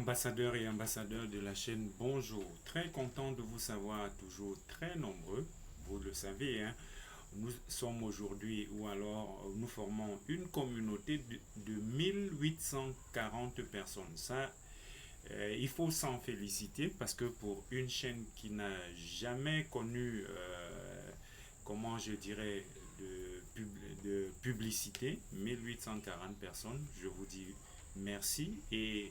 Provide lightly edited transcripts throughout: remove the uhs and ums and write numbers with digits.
Ambassadeurs et ambassadeurs de la chaîne, bonjour. Très content de vous savoir toujours très nombreux. Vous le savez, hein, nous sommes aujourd'hui, ou alors nous formons une communauté de 1840 personnes. Ça, il faut s'en féliciter parce que pour une chaîne qui n'a jamais connu, comment je dirais, de publicité, 1840 personnes, je vous dis merci et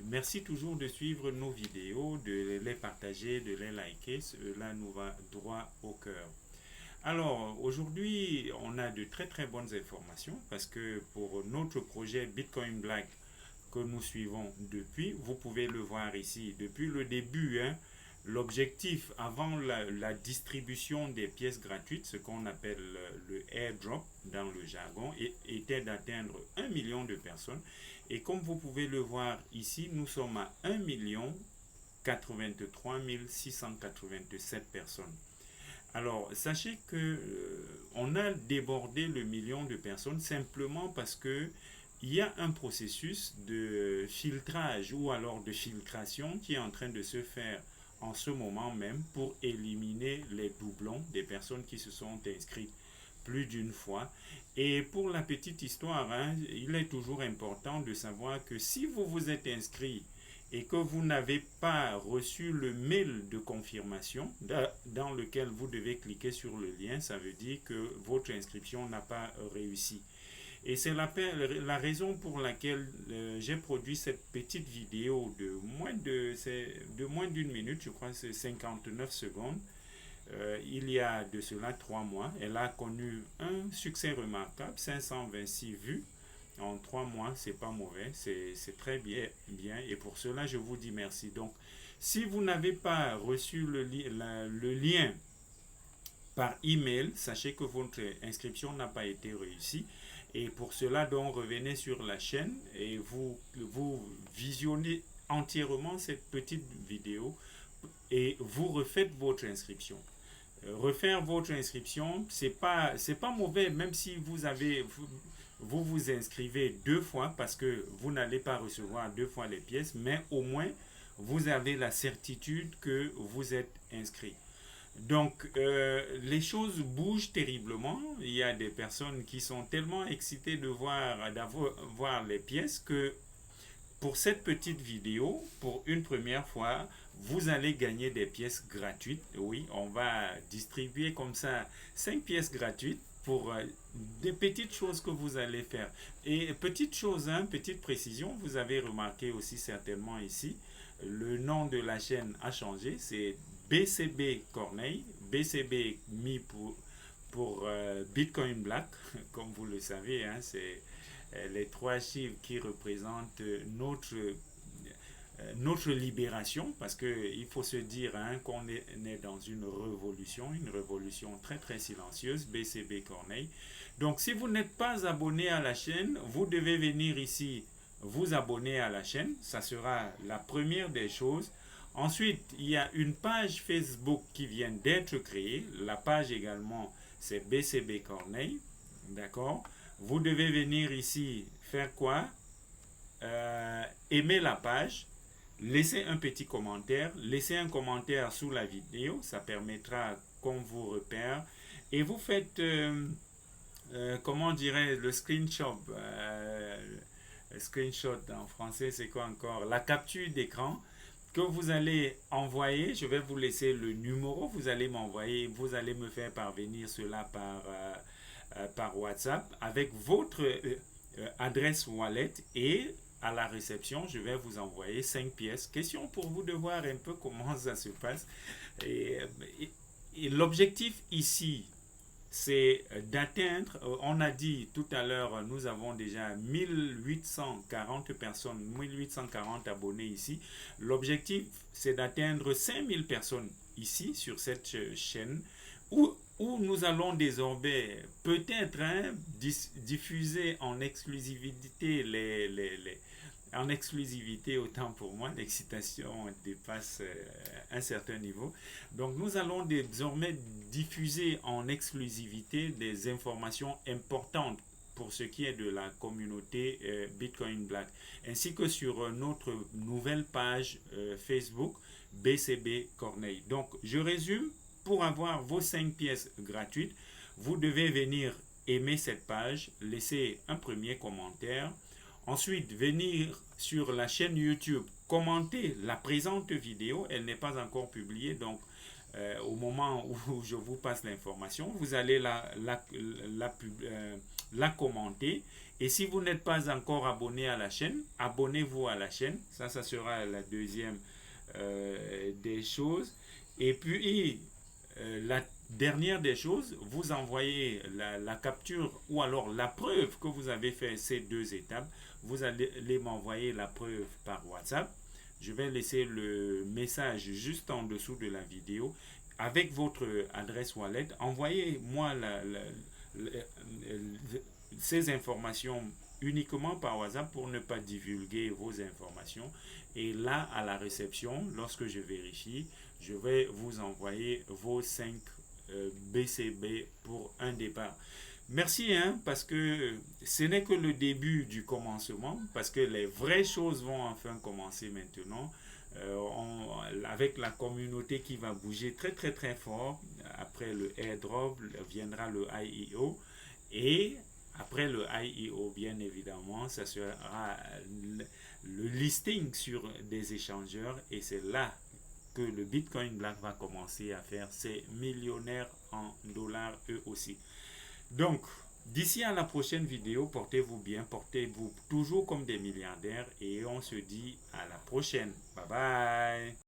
merci toujours de suivre nos vidéos, de les partager, de les liker. Cela nous va droit au cœur. Alors, aujourd'hui, on a de très très bonnes informations parce que pour notre projet Bitcoin Black que nous suivons depuis, vous pouvez le voir ici, depuis le début, hein, l'objectif avant la distribution des pièces gratuites, ce qu'on appelle le airdrop dans le jargon, était d'atteindre 1 million de personnes. Et comme vous pouvez le voir ici, nous sommes à 1 687 personnes. Alors, sachez que on a débordé le million de personnes simplement parce que il y a un processus de filtrage ou alors de filtration qui est en train de se faire en ce moment même pour éliminer les doublons des personnes qui se sont inscrites plus d'une fois. Et pour la petite histoire, hein, il est toujours important de savoir que si vous vous êtes inscrit et que vous n'avez pas reçu le mail de confirmation dans lequel vous devez cliquer sur le lien, ça veut dire que votre inscription n'a pas réussi. Et c'est la raison pour laquelle j'ai produit cette petite vidéo de moins d'une minute, je crois que c'est 59 secondes. Il y a de cela 3 mois. Elle a connu un succès remarquable, 526 vues. En 3 mois, c'est pas mauvais, c'est très bien, bien. Et pour cela, je vous dis merci. Donc, si vous n'avez pas reçu le lien par email, sachez que votre inscription n'a pas été réussie. Et pour cela, donc, revenez sur la chaîne et vous visionnez entièrement cette petite vidéo et vous refaites votre inscription. Refaire votre inscription, c'est pas mauvais, même si vous inscrivez 2 fois parce que vous n'allez pas recevoir 2 fois les pièces, mais au moins vous avez la certitude que vous êtes inscrit. Donc, les choses bougent terriblement. Il y a des personnes qui sont tellement excitées d'avoir les pièces que pour cette petite vidéo, pour une première fois, vous allez gagner des pièces gratuites. Oui, on va distribuer comme ça 5 pièces gratuites pour des petites choses que vous allez faire. Et petite chose, hein, petite précision, vous avez remarqué aussi certainement ici, le nom de la chaîne a changé, c'est BCB Corneille, BCB mis pour Bitcoin Black, comme vous le savez, hein, c'est les 3 chiffres qui représentent notre libération, parce qu'il faut se dire, hein, qu'on est dans une révolution très très silencieuse, BCB Corneille. Donc si vous n'êtes pas abonné à la chaîne, vous devez venir ici vous abonner à la chaîne, ça sera la première des choses. Ensuite, il y a une page Facebook qui vient d'être créée, la page également c'est BCB Corneille, d'accord. Vous devez venir ici faire quoi? Aimer la page, laissez un petit commentaire, laissez un commentaire sous la vidéo, ça permettra qu'on vous repère. Et vous faites, comment dirait le screenshot, le screenshot en français c'est quoi encore? La capture d'écran que vous allez envoyer, je vais vous laisser le numéro, vous allez m'envoyer, vous allez me faire parvenir cela par WhatsApp avec votre adresse wallet et à la réception, je vais vous envoyer 5 pièces. Question pour vous de voir un peu comment ça se passe. Et, et l'objectif ici, c'est d'atteindre, on a dit tout à l'heure, nous avons déjà 1840 personnes, 1840 abonnés ici. L'objectif, c'est d'atteindre 5000 personnes ici sur cette chaîne où nous allons désormais peut-être, hein, diffuser en exclusivité en exclusivité, autant pour moi, l'excitation dépasse un certain niveau. Donc nous allons désormais diffuser en exclusivité des informations importantes pour ce qui est de la communauté Bitcoin Black, ainsi que sur notre nouvelle page Facebook BCB Corneille. Donc, je résume, pour avoir vos 5 pièces gratuites, vous devez venir aimer cette page, laisser un premier commentaire, ensuite venir sur la chaîne YouTube, commenter la présente vidéo, elle n'est pas encore publiée, donc au moment où je vous passe l'information, vous allez la commenter. Et si vous n'êtes pas encore abonné à la chaîne, abonnez-vous à la chaîne. Ça sera la deuxième des choses. Et puis, la dernière des choses, vous envoyez la capture ou alors la preuve que vous avez fait ces 2 étapes. Vous allez m'envoyer la preuve par WhatsApp. Je vais laisser le message juste en dessous de la vidéo avec votre adresse wallet. Envoyez-moi ces informations uniquement par WhatsApp pour ne pas divulguer vos informations. Et là, à la réception, lorsque je vérifie, je vais vous envoyer vos 5 BCB pour un départ. Merci, parce que ce n'est que le début du commencement, parce que les vraies choses vont enfin commencer maintenant, avec la communauté qui va bouger très très très fort. Après le airdrop, viendra le IEO, et après le IEO, bien évidemment, ça sera le listing sur des échangeurs, et c'est là que le Bitcoin Black va commencer à faire ses millionnaires en dollars eux aussi. Donc, d'ici à la prochaine vidéo, portez-vous bien, portez-vous toujours comme des milliardaires, et on se dit à la prochaine. Bye bye.